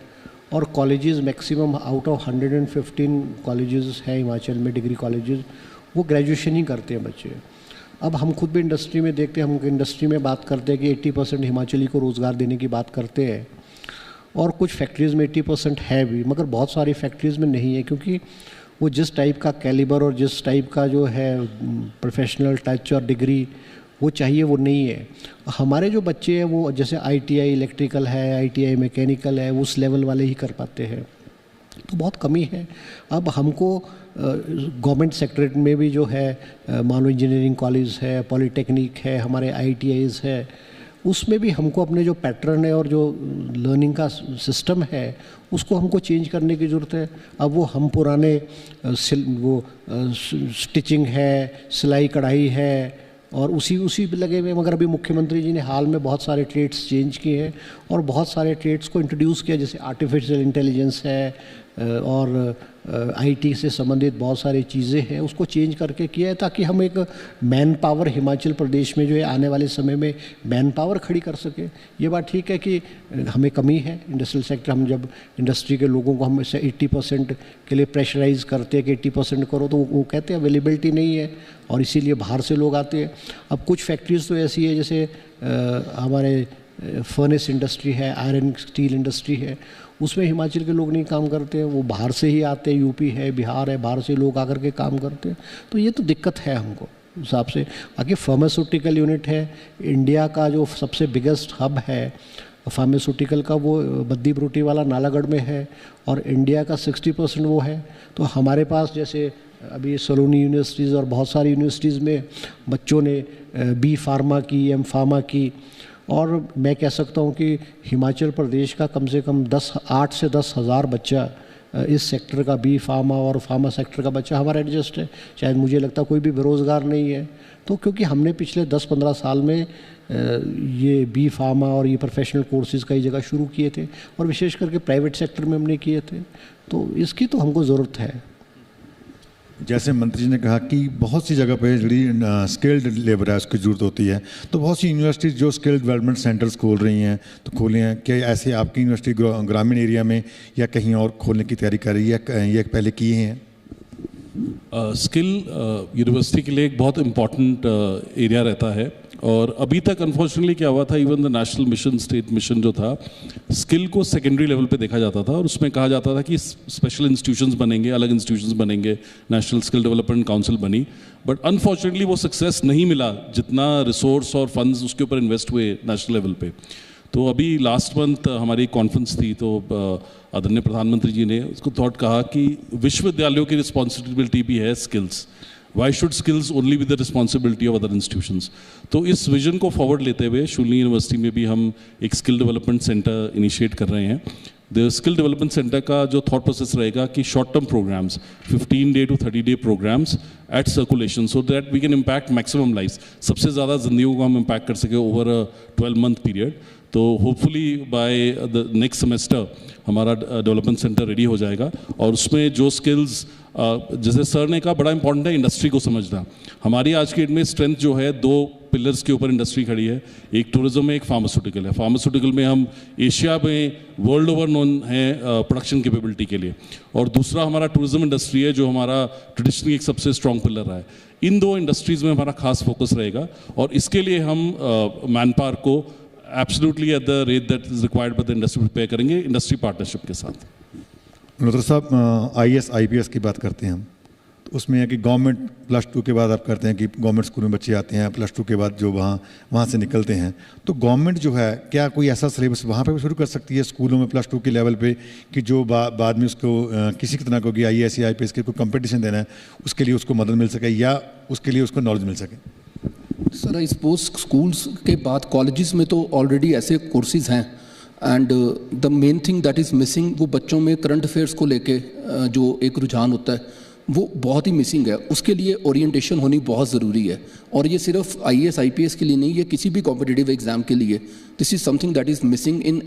और colleges maximum out of 115 colleges हैं हिमाचल में, डिग्री कॉलेजेस, वो ग्रेजुएशन ही करते हैं बच्चे। अब हम खुद भी इंडस्ट्री में देखते हैं, हम इंडस्ट्री में बात करते हैं कि 80% हिमाचली को रोज़गार देने की बात करते हैं, और कुछ फैक्ट्रीज़ में 80% है भी, मगर बहुत सारी फैक्ट्रीज़ में नहीं है, क्योंकि वो जिस टाइप का कैलिबर और जिस टाइप का जो है प्रोफेशनल टच और डिग्री वो चाहिए वो नहीं है। हमारे जो बच्चे हैं वो जैसे ITI इलेक्ट्रिकल है, ITI मैकेनिकल है, उस लेवल वाले ही कर पाते हैं, तो बहुत कमी है। अब हमको गवर्नमेंट सेक्टर में भी जो है मान लो इंजीनियरिंग कॉलेज है, पॉलीटेक्निक है, हमारे ITIs है, उसमें भी हमको अपने जो पैटर्न है और जो लर्निंग का सिस्टम है उसको हमको चेंज करने की ज़रूरत है। अब वो हम पुराने स्टिचिंग है, सिलाई कढ़ाई है और उसी पे लगे हुए, मगर अभी मुख्यमंत्री जी ने हाल में बहुत सारे ट्रेड्स चेंज किए हैं और बहुत सारे ट्रेड्स को इंट्रोड्यूस किया, जैसे आर्टिफिशियल इंटेलिजेंस है और IT से संबंधित बहुत सारी चीज़ें हैं, उसको चेंज करके किया है ताकि हम एक मैन पावर हिमाचल प्रदेश में जो है आने वाले समय में मैन पावर खड़ी कर सके। ये बात ठीक है कि हमें कमी है इंडस्ट्रियल सेक्टर, हम जब इंडस्ट्री के लोगों को हम 80% के लिए प्रेशराइज करते हैं कि 80% करो, तो वो कहते हैं अवेलेबिलिटी नहीं है और इसीलिए बाहर से लोग आते हैं। अब कुछ फैक्ट्रीज तो ऐसी है, जैसे हमारे फर्नेस इंडस्ट्री है, आयरन स्टील इंडस्ट्री है, उसमें हिमाचल के लोग नहीं काम करते हैं, वो बाहर से ही आते हैं, यूपी है, बिहार है, बाहर से लोग आकर के काम करते हैं, तो ये तो दिक्कत है हमको उस हिसाब से। बाकी फार्मास्यूटिकल यूनिट है, इंडिया का जो सबसे बिगेस्ट हब है फार्मास्यूटिकल का, वो बद्दी ब्रूटी वाला नालागढ़ में है और इंडिया का 60% वो है। तो हमारे पास जैसे अभी सलोनी यूनिवर्सिटीज़ और बहुत सारी यूनिवर्सिटीज़ में बच्चों ने B फार्मा की, M फार्मा की, और मैं कह सकता हूँ कि हिमाचल प्रदेश का कम से कम 8 से 10 हज़ार बच्चा इस सेक्टर का B फार्मा और फार्मा सेक्टर का बच्चा हमारा एडजस्ट है। शायद मुझे लगता कोई भी बेरोज़गार नहीं है, तो क्योंकि हमने पिछले 10-15 साल में ये B फार्मा और ये प्रोफेशनल कोर्सेज़ कई जगह शुरू किए थे और विशेष करके प्राइवेट सेक्टर में हमने किए थे, तो इसकी तो हमको ज़रूरत है। जैसे मंत्री जी ने कहा कि बहुत सी जगह पे जो स्किल्ड लेबर है उसकी ज़रूरत होती है, तो बहुत सी यूनिवर्सिटीज़ जो स्किल्ड डेवलपमेंट सेंटर्स खोल रही हैं, तो खोले हैं क्या ऐसे आपकी यूनिवर्सिटी ग्रामीण एरिया में या कहीं और खोलने की तैयारी कर रही है, ये पहले किए हैं? स्किल यूनिवर्सिटी के लिए एक बहुत इम्पॉर्टेंट एरिया रहता है, और अभी तक अनफॉर्चुनेटली क्या हुआ था, even the national mission, state mission जो था, स्किल को सेकेंडरी लेवल पे देखा जाता था और उसमें कहा जाता था कि स्पेशल इंस्टीट्यूशंस बनेंगे, अलग इंस्टीट्यूशंस बनेंगे, नेशनल स्किल डेवलपमेंट काउंसिल बनी, बट अनफॉर्चुनेटली वो सक्सेस नहीं मिला जितना रिसोर्स और फंड्स उसके ऊपर इन्वेस्ट हुए नेशनल लेवल पे। तो अभी लास्ट मंथ हमारी कॉन्फ्रेंस थी, तो आदरणीय प्रधानमंत्री जी ने उसको थॉट कहा कि विश्वविद्यालयों की रिस्पॉन्सिबिलिटी भी है skills, why should skills only with the responsibility of other institutions. तो इस विजन को फॉरवर्ड लेते हुए शूलिनी यूनिवर्सिटी में भी हम एक स्किल डेवलपमेंट सेंटर इनिशिएट कर रहे हैं, द स्किल डेवलपमेंट सेंटर का जो थॉट प्रोसेस रहेगा कि short term programs 15 day to 30 day programs at circulation so that we can impact maximum life, सबसे ज़्यादा जिंदगियों को हम इम्पैक्ट कर सके ओवर अ 12 मंथ पीरियड। तो hopefully by the next semester हमारा डेवलपमेंट सेंटर रेडी हो जाएगा और उसमें जो स्किल्स जैसे सर ने कहा बड़ा इंपॉर्टेंट है इंडस्ट्री को समझना। हमारी आज की डेट में स्ट्रेंथ जो है, दो पिलर्स के ऊपर इंडस्ट्री खड़ी है, एक टूरिज्म है, एक फार्मास्यूटिकल है। फार्मास्यूटिकल में हम एशिया में वर्ल्ड ओवर नोन है प्रोडक्शन कैपेबिलिटी के लिए, और दूसरा हमारा टूरिज्म इंडस्ट्री है जो हमारा ट्रेडिशनली एक सबसे स्ट्रॉन्ग पिलर रहा है। इन दो इंडस्ट्रीज़ में हमारा खास फोकस रहेगा और इसके लिए हम मैन पावर को absolutely at the rate that is required by the industry prepare करेंगे इंडस्ट्री पार्टनरशिप के साथ। मल्होत्रा साहब, IAS IPS की बात करते हैं हम, तो उसमें है कि गवर्नमेंट +2 के बाद आप करते हैं कि गवर्नमेंट स्कूल में बच्चे आते हैं, +2 के बाद जो वहाँ से निकलते हैं, तो गवर्नमेंट जो है क्या कोई ऐसा सिलेबस वहाँ पे भी शुरू कर सकती है स्कूलों में +2 के लेवल पे कि जो बाद में उसको किसी की तरह को कि IAS या IPS के कोई कंपटीशन देना है उसके लिए उसको मदद मिल सके या उसके लिए उसको नॉलेज मिल सके? सर, आई सपोज स्कूल्स के बाद कॉलेजेस में तो ऑलरेडी ऐसे कोर्सेज हैं and the main thing that is missing, वो बच्चों में करंट अफेयर्स को लेके जो एक रुझान होता है वो बहुत ही मिसिंग है। उसके लिए ओरिएंटेशन होनी बहुत ज़रूरी है और ये सिर्फ IAS IPS के लिए नहीं, ये किसी भी कॉम्पिटिटिव एग्जाम के लिए this is something that is missing in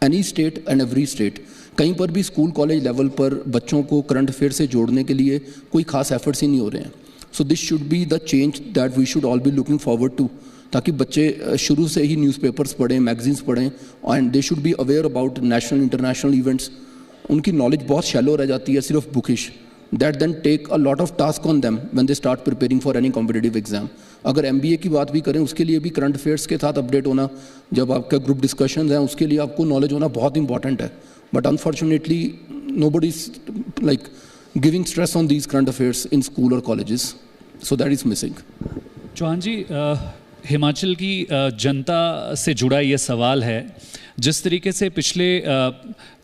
any state and every state. कहीं पर भी स्कूल कॉलेज लेवल पर बच्चों को करंट अफेयर से जोड़ने के लिए कोई खास एफर्ट्स ही नहीं हो रहे हैं। So this should be the change that we should all be looking forward to, ताकि बच्चे शुरू से ही न्यूज़पेपर्स पढ़ें, मैगजीन्स पढ़ें and they should be aware about national international events. उनकी नॉलेज बहुत शैलो रह जाती है सिर्फ bookish, that then take a lot of task on them when they start preparing for any competitive exam. अगर MBA की बात भी करें उसके लिए भी करंट अफेयर्स के साथ अपडेट होना, जब आपका ग्रुप डिस्कशन है उसके लिए आपको नॉलेज होना बहुत इंपॉर्टेंट है। But unfortunately nobody is like giving stress on these current affairs in school or colleges, so that is missing. Chauhan ji, Himachal की जनता से जुड़ा ये सवाल है, जिस तरीके से पिछले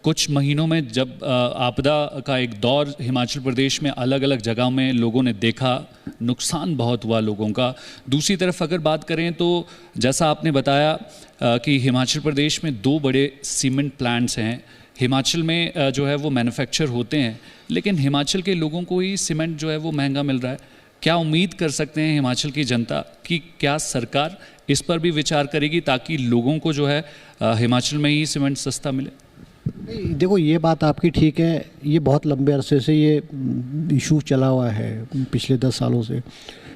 कुछ महीनों में जब आपदा का एक दौर हिमाचल प्रदेश में अलग अलग जगहों में लोगों ने देखा, नुकसान बहुत हुआ लोगों का। दूसरी तरफ अगर बात करें तो जैसा आपने बताया कि हिमाचल प्रदेश में 2 बड़े सीमेंट प्लांट्स हैं। हिमाचल में जो है वो मैन्युफैक्चर होते हैं, लेकिन हिमाचल के लोगों को ही सीमेंट जो है वो महंगा मिल रहा है। क्या उम्मीद कर सकते हैं हिमाचल की जनता कि क्या सरकार इस पर भी विचार करेगी ताकि लोगों को जो है हिमाचल में ही सीमेंट सस्ता मिले? देखो, ये बात आपकी ठीक है, ये बहुत लंबे अरसे से ये इशू चला हुआ है पिछले 10 सालों से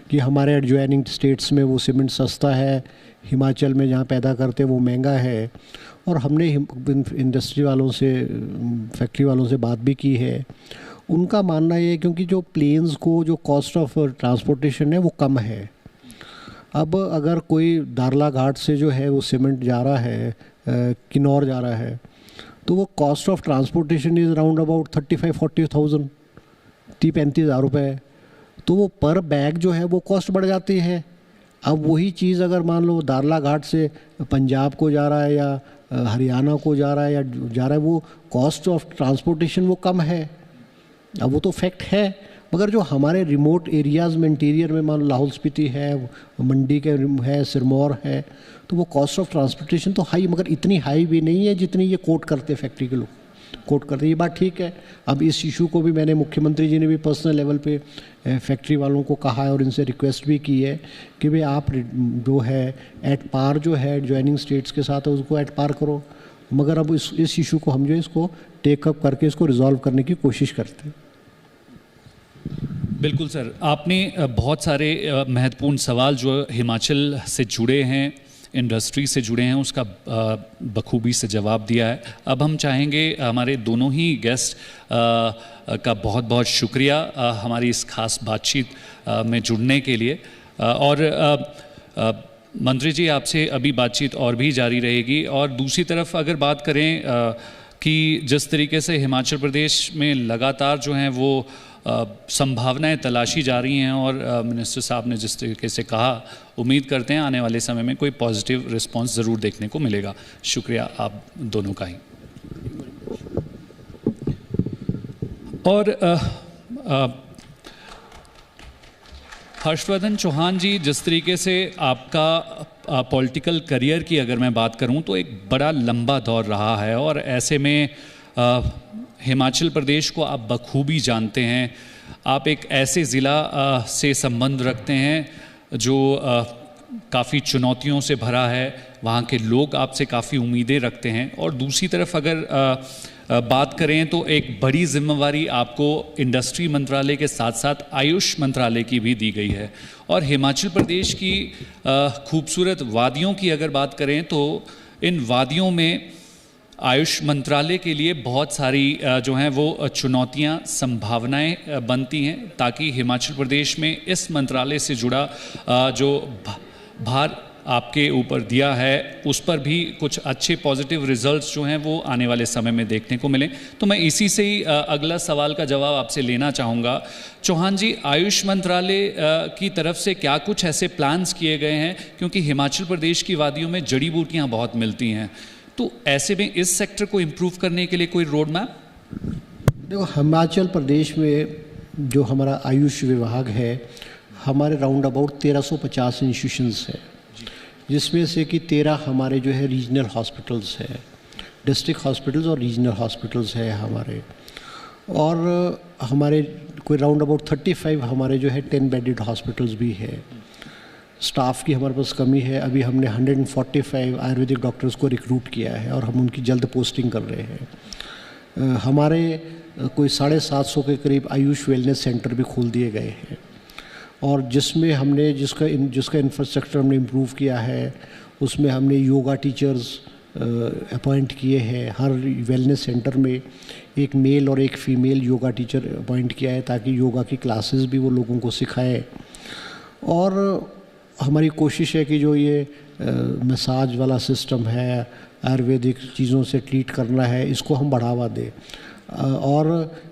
कि हमारे एडजॉइनिंग स्टेट्स में वो सीमेंट सस्ता है, हिमाचल में जहाँ पैदा करते हैं वो महंगा है। और हमने इंडस्ट्री वालों से, फैक्ट्री वालों से बात भी की है। उनका मानना ये है क्योंकि जो प्लेन्स को जो कॉस्ट ऑफ ट्रांसपोर्टेशन है वो कम है। अब अगर कोई दारला घाट से जो है वो सीमेंट जा रहा है, किन्नौर जा रहा है, तो वो cost of transportation is around about 35-40,000, 30-35 हज़ार रुपये। तो वो पर बैग जो है वो कॉस्ट बढ़ जाती है। अब वही चीज़ अगर मान लो दारला घाट से पंजाब को जा रहा है या हरियाणा को जा रहा है या जा रहा है, वो कॉस्ट ऑफ ट्रांसपोर्टेशन वो कम है। अब वो तो फैक्ट है, मगर जो हमारे रिमोट एरियाज़ में इंटीरियर में मान लो लाहौल स्पीति है, मंडी के है, सिरमौर है, तो वो कॉस्ट ऑफ ट्रांसपोर्टेशन तो हाई, मगर इतनी हाई भी नहीं है जितनी ये कोट करते फैक्ट्री के लोग कोट करते। ये बात ठीक है। अब इस इशू को भी मैंने, मुख्यमंत्री जी ने भी पर्सनल लेवल पे फैक्ट्री वालों को कहा है और इनसे रिक्वेस्ट भी की है कि भाई आप जो है एट पार जो है ज्वाइनिंग स्टेट्स के साथ है उसको एट पार करो। मगर अब इस इशू को हम जो इसको टेकअप करके इसको रिजॉल्व करने की कोशिश करते हैं। बिल्कुल सर, आपने बहुत सारे महत्वपूर्ण सवाल जो हिमाचल से जुड़े हैं, इंडस्ट्री से जुड़े हैं, उसका बखूबी से जवाब दिया है। अब हम चाहेंगे, हमारे दोनों ही गेस्ट का बहुत बहुत शुक्रिया हमारी इस खास बातचीत में जुड़ने के लिए। और मंत्री जी, आपसे अभी बातचीत और भी जारी रहेगी। और दूसरी तरफ अगर बात करें कि जिस तरीके से हिमाचल प्रदेश में लगातार जो हैं वो संभावनाएं तलाशी जा रही हैं और मिनिस्टर साहब ने जिस तरीके से कहा, उम्मीद करते हैं आने वाले समय में कोई पॉजिटिव रिस्पांस ज़रूर देखने को मिलेगा। शुक्रिया आप दोनों का ही। और हर्षवर्धन चौहान जी, जिस तरीके से आपका पॉलिटिकल करियर की अगर मैं बात करूं तो एक बड़ा लंबा दौर रहा है और ऐसे में हिमाचल प्रदेश को आप बखूबी जानते हैं। आप एक ऐसे ज़िला से संबंध रखते हैं जो काफ़ी चुनौतियों से भरा है, वहाँ के लोग आपसे काफ़ी उम्मीदें रखते हैं। और दूसरी तरफ अगर बात करें तो एक बड़ी जिम्मेवारी आपको इंडस्ट्री मंत्रालय के साथ साथ आयुष मंत्रालय की भी दी गई है। और हिमाचल प्रदेश की खूबसूरत वादियों की अगर बात करें तो इन वादियों में आयुष मंत्रालय के लिए बहुत सारी जो हैं वो चुनौतियां, संभावनाएं बनती हैं, ताकि हिमाचल प्रदेश में इस मंत्रालय से जुड़ा जो भार आपके ऊपर दिया है उस पर भी कुछ अच्छे पॉजिटिव रिजल्ट्स जो हैं वो आने वाले समय में देखने को मिले। तो मैं इसी से ही अगला सवाल का जवाब आपसे लेना चाहूँगा। चौहान जी, आयुष मंत्रालय की तरफ से क्या कुछ ऐसे प्लान्स किए गए हैं, क्योंकि हिमाचल प्रदेश की वादियों में जड़ी बूटियाँ बहुत मिलती हैं, तो ऐसे में इस सेक्टर को इम्प्रूव करने के लिए कोई रोड मैप? देखो, हिमाचल प्रदेश में जो हमारा आयुष विभाग है, हमारे राउंड अबाउट 1350 इंस्टीट्यूशंस है, जिसमें से कि 13 हमारे जो है रीजनल हॉस्पिटल्स है, डिस्ट्रिक्ट हॉस्पिटल्स और रीजनल हॉस्पिटल्स है हमारे। और हमारे कोई राउंड अबाउट 35 हमारे जो है 10 बेडेड हॉस्पिटल्स भी है। स्टाफ की हमारे पास कमी है। अभी हमने 145 आयुर्वेदिक डॉक्टर्स को रिक्रूट किया है और हम उनकी जल्द पोस्टिंग कर रहे हैं। हमारे कोई 750 के करीब आयुष वेलनेस सेंटर भी खोल दिए गए हैं, और जिसमें हमने जिसका इंफ्रास्ट्रक्चर हमने इम्प्रूव किया है, उसमें हमने योगा टीचर्स अपॉइंट किए हैं। हर वेलनेस सेंटर में एक मेल और एक फ़ीमेल योगा टीचर अपॉइंट किया है, ताकि योगा की क्लासेस भी वो लोगों को सिखाएं। और हमारी कोशिश है कि जो ये मसाज वाला सिस्टम है, आयुर्वेदिक चीज़ों से ट्रीट करना है, इसको हम बढ़ावा दें। और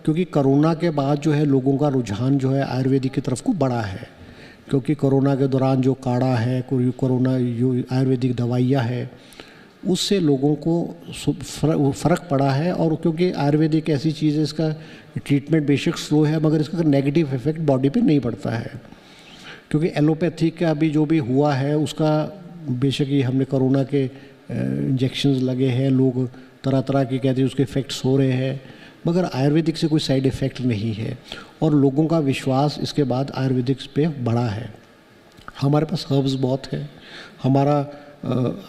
क्योंकि कोरोना के बाद जो है लोगों का रुझान जो है आयुर्वेदिक की तरफ को बढ़ा है, क्योंकि कोरोना के दौरान जो काढ़ा है, कोरोना जो आयुर्वेदिक दवाइयाँ है, उससे लोगों को फ़र्क पड़ा है। और क्योंकि आयुर्वेदिक ऐसी चीज़ है, इसका ट्रीटमेंट बेशक स्लो है, मगर इसका नेगेटिव इफेक्ट बॉडी पे नहीं पड़ता है। क्योंकि एलोपैथी का भी जो भी हुआ है, उसका बेशक ही हमने कोरोना के इंजेक्शंस लगे हैं, लोग तरह तरह के कहते हैं उसके इफ़ेक्ट्स हो रहे हैं, मगर आयुर्वेदिक से कोई साइड इफ़ेक्ट नहीं है। और लोगों का विश्वास इसके बाद आयुर्वेदिक पे बढ़ा है। हमारे पास हर्ब्स बहुत है। हमारा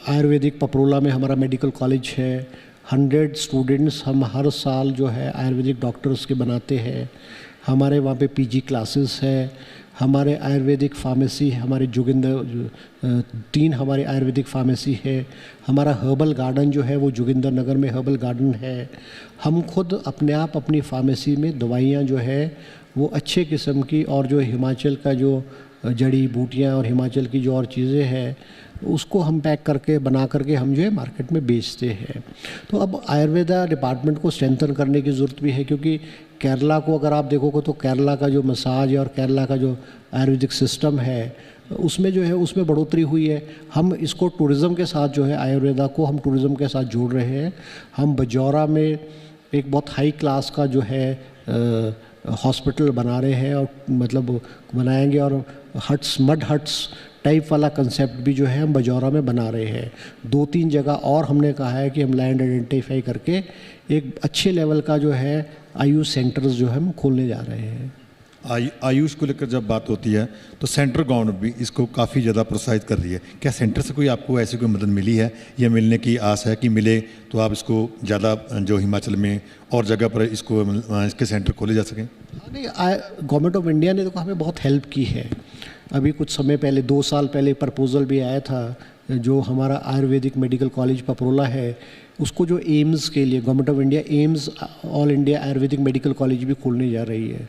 आयुर्वेदिक पपरोला में हमारा मेडिकल कॉलेज है। 100 स्टूडेंट्स हम हर साल जो है आयुर्वेदिक डॉक्टर्स के बनाते हैं। हमारे वहाँ पे पीजी क्लासेस है। हमारे आयुर्वेदिक फार्मेसी, हमारे जोगिंदर 3 हमारे आयुर्वेदिक फार्मेसी है। हमारा हर्बल गार्डन जो है वो जोगिंदर नगर में हर्बल गार्डन है। हम खुद अपने आप अपनी फार्मेसी में दवाइयाँ जो है वो अच्छे किस्म की, और जो हिमाचल का जो जड़ी बूटियाँ और हिमाचल की जो और चीज़ें हैं, उसको हम पैक करके बना करके हम जो है मार्केट में बेचते हैं। तो अब आयुर्वेदा डिपार्टमेंट को स्ट्रेंथन करने की ज़रूरत भी है, क्योंकि केरला को अगर आप देखोगे तो केरला का जो मसाज और केरला का जो आयुर्वेदिक सिस्टम है, उसमें जो है उसमें बढ़ोतरी हुई है। हम इसको टूरिज़्म के साथ जो है आयुर्वेदा को हम टूरिज़्म के साथ जोड़ रहे हैं। हम बजौरा में एक बहुत हाई क्लास का जो है हॉस्पिटल बना रहे हैं, और मतलब बनाएंगे, और मड हट्स टाइप वाला कंसेप्ट भी जो है हम बजौरा में बना रहे हैं। 2-3 जगह और हमने कहा है कि हम लैंड आइडेंटिफाई करके एक अच्छे लेवल का जो है आयुष सेंटर्स जो है हम खोलने जा रहे हैं। आयुष को लेकर जब बात होती है तो सेंट्रल गवर्नमेंट भी इसको काफ़ी ज़्यादा प्रोत्साहित कर रही है। क्या सेंटर से कोई आपको ऐसी कोई मदद मिली है या मिलने की आस है कि मिले तो आप इसको ज़्यादा जो हिमाचल में और जगह पर इसके सेंटर खोले जा सकें? नहीं, गवर्नमेंट ऑफ इंडिया ने तो हमें बहुत हेल्प की है। अभी कुछ समय पहले 2 साल पहले प्रपोज़ल भी आया था, जो हमारा आयुर्वेदिक मेडिकल कॉलेज पपरोला है, उसको जो एम्स के लिए government of India AIIMS all India Ayurvedic medical college भी खोलने जा रही है।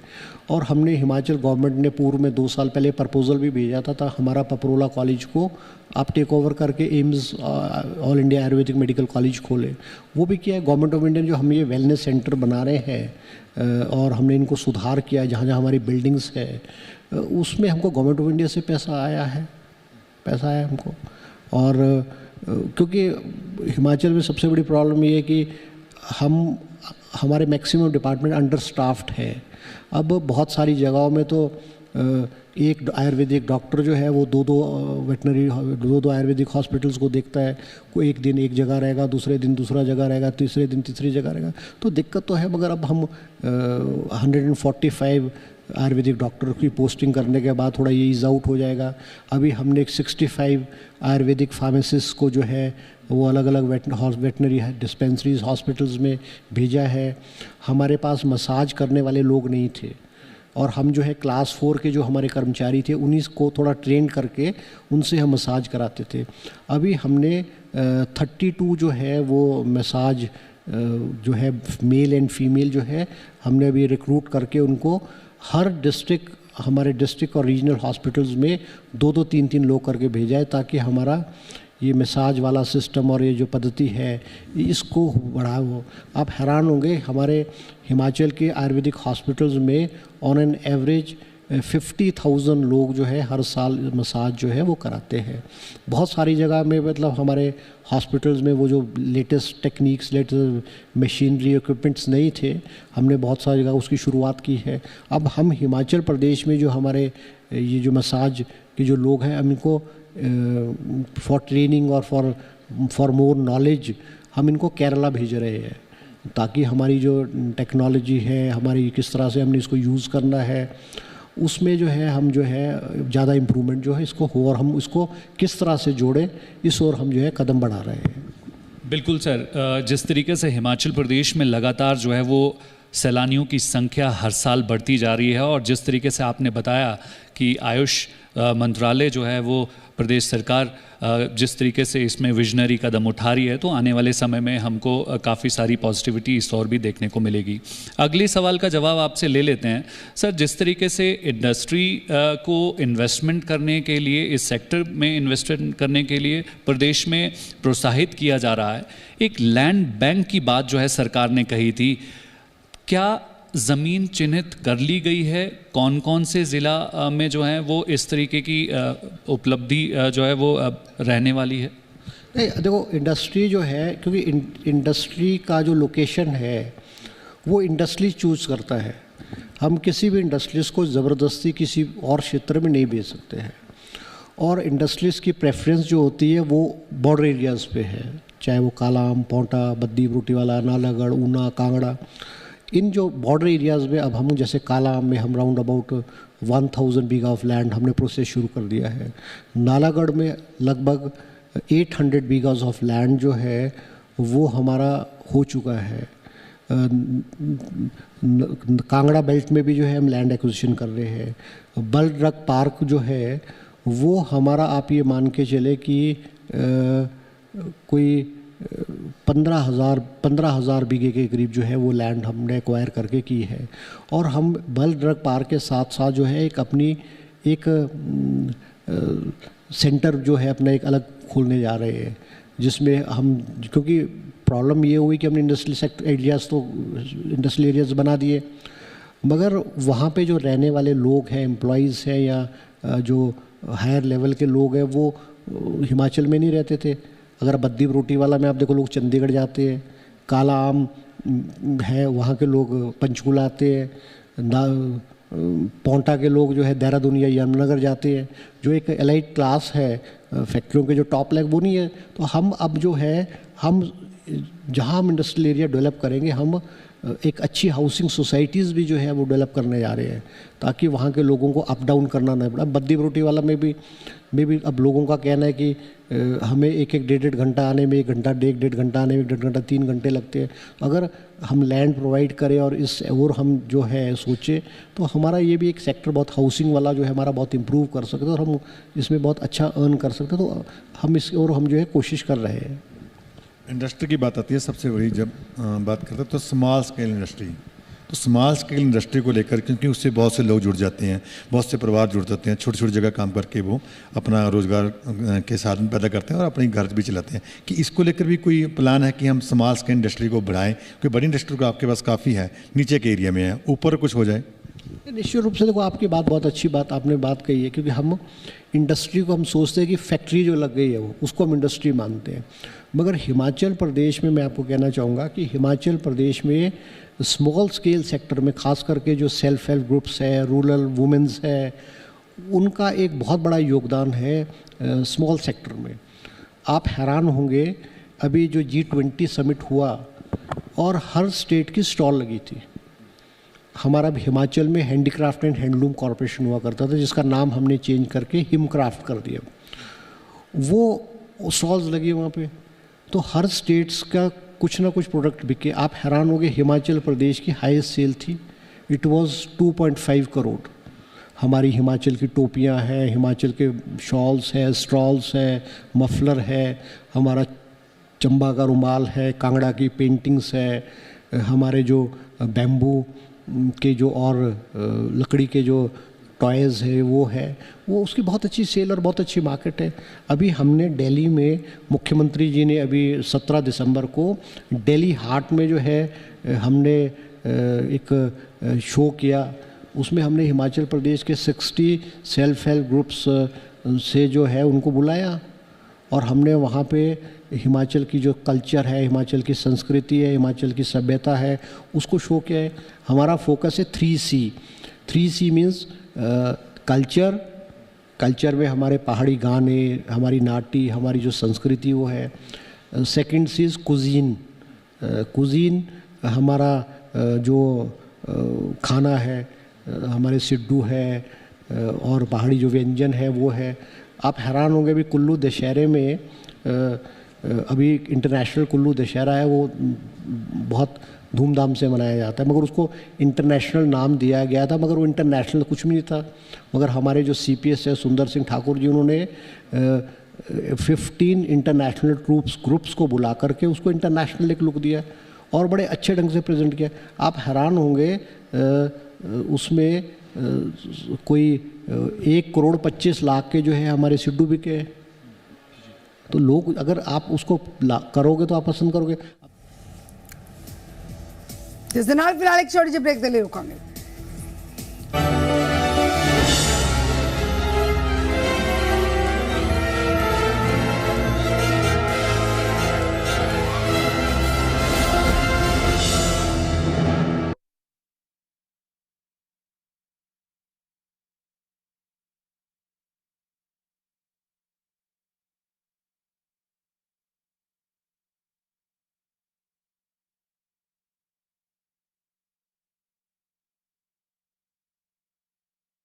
और हमने हिमाचल गवर्नमेंट ने पूर्व में 2 साल पहले प्रपोज़ल भी भेजा था हमारा पपरोला कॉलेज को आप टेक ओवर करके AIIMS all India Ayurvedic medical college खोले। वो भी किया है गवर्नमेंट ऑफ इंडिया। जो हम ये वेलनेस सेंटर बना रहे हैं और हमने इनको सुधार किया, जहाँ जहाँ हमारी बिल्डिंग्स है, उसमें हमको गवर्नमेंट ऑफ इंडिया से पैसा आया है हमको। और क्योंकि हिमाचल में सबसे बड़ी प्रॉब्लम ये है कि हमारे मैक्सिमम डिपार्टमेंट अंडर स्टाफ्ड है। अब बहुत सारी जगहों में तो एक आयुर्वेदिक डॉक्टर जो है वो दो आयुर्वेदिक हॉस्पिटल्स को देखता है। कोई एक दिन एक जगह रहेगा, दूसरे दिन दूसरा जगह रहेगा, तीसरे दिन तीसरी जगह रहेगा। तो दिक्कत तो है, मगर अब हम 145 आयुर्वेदिक डॉक्टर की पोस्टिंग करने के बाद थोड़ा ये ईज आउट हो जाएगा। अभी हमने 65 आयुर्वेदिक फार्मासिस्ट को जो है वो अलग अलग वेटनरी डिस्पेंसरीज हॉस्पिटल्स में भेजा है। हमारे पास मसाज करने वाले लोग नहीं थे, और हम जो है क्लास 4 के जो हमारे कर्मचारी थे उन्हीं को थोड़ा ट्रेन करके उनसे हम मसाज कराते थे। अभी हमने 32 जो है वो मसाज जो है मेल एंड फीमेल जो है हमने अभी रिक्रूट करके उनको हर डिस्ट्रिक्ट, हमारे डिस्ट्रिक्ट और रीजनल हॉस्पिटल्स में 2-2, 3-3 लोग करके भेजा है, ताकि हमारा ये मसाज वाला सिस्टम और ये जो पद्धति है इसको बढ़ाओ। आप हैरान होंगे, हमारे हिमाचल के आयुर्वेदिक हॉस्पिटल्स में ऑन एन एवरेज 50,000 लोग जो है हर साल मसाज जो है वो कराते हैं। बहुत सारी जगह में मतलब हमारे हॉस्पिटल्स में वो जो latest techniques, latest machinery, equipments नहीं थे, हमने बहुत सारी जगह उसकी शुरुआत की है। अब हम हिमाचल प्रदेश में जो हमारे ये जो मसाज के जो लोग हैं, हम इनको फॉर ट्रेनिंग और फॉर मोर नॉलेज हम इनको केरला भेज रहे हैं, ताकि हमारी जो टेक्नोलॉजी है, हमारी किस तरह से हमने इसको यूज़ करना है, उसमें जो है हम जो है ज़्यादा इम्प्रूवमेंट जो है इसको हो, और हम इसको किस तरह से जोड़ें इस ओर हम जो है कदम बढ़ा रहे हैं। बिल्कुल सर, जिस तरीके से हिमाचल प्रदेश में लगातार जो है वो सैलानियों की संख्या हर साल बढ़ती जा रही है, और जिस तरीके से आपने बताया कि आयुष मंत्रालय जो है वो प्रदेश सरकार जिस तरीके से इसमें विजनरी कदम उठा रही है, तो आने वाले समय में हमको काफ़ी सारी पॉजिटिविटी इस और भी देखने को मिलेगी। अगले सवाल का जवाब आपसे ले लेते हैं सर। जिस तरीके से इंडस्ट्री को इन्वेस्टमेंट करने के लिए, इस सेक्टर में इन्वेस्टमेंट करने के लिए प्रदेश में प्रोत्साहित किया जा रहा है, एक लैंड बैंक की बात जो है सरकार ने कही थी, क्या ज़मीन चिन्हित कर ली गई है? कौन कौन से ज़िला में जो है वो इस तरीके की उपलब्धि जो है वो रहने वाली है? नहीं, देखो इंडस्ट्री जो है, क्योंकि इंडस्ट्री का जो लोकेशन है वो इंडस्ट्री चूज़ करता है। हम किसी भी इंडस्ट्रीज़ को ज़बरदस्ती किसी और क्षेत्र में नहीं भेज सकते हैं, और इंडस्ट्रीज़ की प्रेफरेंस जो होती है वो बॉर्डर एरियाज़ पे है, चाहे वो कालाम, पोंटा, बद्दी बरूटीवाला, नालागढ़, ऊना, कांगड़ा। इन जो बॉर्डर एरियाज़ में अब हम जैसे कालाम में हम round about 1000 bigha of land हमने प्रोसेस शुरू कर दिया है। नालागढ़ में लगभग 800 बीघाज ऑफ लैंड जो है वो हमारा हो चुका है। कांगड़ा बेल्ट में भी जो है हम लैंड एक्विजिशन कर रहे हैं। बल ड्रग पार्क जो है वो हमारा, आप ये मान के चले कि कोई 15,000 बीघे के करीब जो है वो लैंड हमने एक्वायर करके की है। और हम बल ड्रग पार्क के साथ साथ जो है एक अपनी एक सेंटर जो है अपना एक अलग खोलने जा रहे हैं, जिसमें हम, क्योंकि प्रॉब्लम ये हुई कि हमने इंडस्ट्रियल सेक्टर एरियाज़ तो इंडस्ट्रियल एरियाज़ बना दिए, मगर वहाँ पे जो रहने वाले लोग हैं, एम्प्लॉयज़ हैं या जो हायर लेवल के लोग हैं, वो हिमाचल में नहीं रहते थे। अगर बद्दी बरूटीवाला में आप देखो लोग चंडीगढ़ जाते हैं, काला आम है वहाँ के लोग पंचकुला आते हैं, पोंटा के लोग जो है देहरादून या यमुनानगर जाते हैं। जो एक एलाइट क्लास है फैक्ट्रियों के जो टॉप लेग वो नहीं है। तो हम अब जो है हम जहाँ हम इंडस्ट्रियल एरिया डेवलप करेंगे, हम एक अच्छी हाउसिंग सोसाइटीज़ भी जो है वो डेवलप करने जा रहे हैं, ताकि वहाँ के लोगों को अप डाउन करना नहीं पड़ा। बद्दी बरूटीवाला में भी अब लोगों का कहना है कि हमें एक 1.5 घंटा आने में, 1 घंटा, 1.5 घंटा आने में, 1.5 घंटा, 3 घंटे लगते हैं। अगर हम लैंड प्रोवाइड करें और इस और हम जो है सोचें, तो हमारा ये भी एक सेक्टर बहुत हाउसिंग वाला जो है हमारा बहुत इम्प्रूव कर सकते हैं और हम इसमें बहुत अच्छा अर्न कर सकते हैं। तो हम इस और हम जो है कोशिश कर रहे हैं। इंडस्ट्री की बात आती है, सबसे बड़ी जब बात करते हैं तो स्मॉल स्केल इंडस्ट्री। तो स्मॉल स्केल इंडस्ट्री को लेकर, क्योंकि उससे बहुत से लोग जुड़ जाते हैं, बहुत से परिवार जुड़ जाते हैं, छोटी छोटी जगह काम करके वो अपना रोज़गार के साधन पैदा करते हैं और अपनी घर भी चलाते हैं, कि इसको लेकर भी कोई प्लान है कि हम स्मॉल स्केल इंडस्ट्री को बढ़ाएं? क्योंकि बड़ी इंडस्ट्री को आपके पास काफ़ी है, नीचे के एरिया में है, ऊपर कुछ हो जाए। निश्चित रूप से देखो, आपकी बात बहुत अच्छी बात आपने बात कही है, क्योंकि हम इंडस्ट्री को हम सोचते हैं कि फैक्ट्री जो लग गई है वो उसको हम इंडस्ट्री मानते हैं। मगर हिमाचल प्रदेश में मैं आपको कहना चाहूँगा कि हिमाचल प्रदेश में स्मॉल स्केल सेक्टर में, खास करके जो सेल्फ हेल्प ग्रुप्स है, रूरल वुमेन्स है, उनका एक बहुत बड़ा योगदान है स्मॉल सेक्टर में। आप हैरान होंगे, अभी जो G20 समिट हुआ और हर स्टेट की स्टॉल लगी थी। हमारा हिमाचल में हैंडीक्राफ्ट एंड हैंडलूम कॉरपोरेशन हुआ करता था, जिसका नाम हमने चेंज करके हिमक्राफ्ट कर दिया। वो स्टॉल्स लगी वहाँ पे, तो हर स्टेट्स का कुछ ना कुछ प्रोडक्ट बिके। आप हैरान होंगे, हिमाचल प्रदेश की हाईएस्ट सेल थी, इट वाज 2.5 करोड़। हमारी हिमाचल की टोपियाँ हैं, हिमाचल के शॉल्स है, स्टॉल्स है, मफलर है, हमारा चंबा का रुमाल है, कांगड़ा की पेंटिंग्स है, हमारे जो बैम्बू के जो और लकड़ी के जो टॉयज़ है वो है, वो उसकी बहुत अच्छी सेल और बहुत अच्छी मार्केट है। अभी हमने दिल्ली में, मुख्यमंत्री जी ने अभी 17 दिसंबर को दिल्ली हाट में जो है हमने एक शो किया। उसमें हमने हिमाचल प्रदेश के 60 सेल्फ हेल्प ग्रुप्स से जो है उनको बुलाया और हमने वहाँ पे हिमाचल की जो कल्चर है, हिमाचल की संस्कृति है, हिमाचल की सभ्यता है, उसको शो किया है। हमारा फोकस है 3C। 3C मीन्स कल्चर में हमारे पहाड़ी गाने, हमारी नाटी, हमारी जो संस्कृति वो है। Second C is cuisine. Cuisine हमारा जो खाना है, हमारे सिड्डू है और पहाड़ी जो व्यंजन है वो है। आप हैरान होंगे, भी कुल्लू दशहरे में अभी इंटरनेशनल कुल्लू दशहरा है, वो बहुत धूमधाम से मनाया जाता है, मगर उसको इंटरनेशनल नाम दिया गया था, मगर वो इंटरनेशनल कुछ भी नहीं था। मगर हमारे जो CPS है सुंदर सिंह ठाकुर जी, उन्होंने 15 इंटरनेशनल ग्रुप्स को बुला करके उसको इंटरनेशनल एक लुक दिया और बड़े अच्छे ढंग से प्रेजेंट किया। आप हैरान होंगे, उसमें कोई 1,25,00,000 के जो है हमारे सिड्डू बिके हैं। तो लोग, अगर आप उसको करोगे तो आप पसंद करोगे। जिस दिन फिलहाल एक छोटी सी ब्रेक के लिए रुकांगे।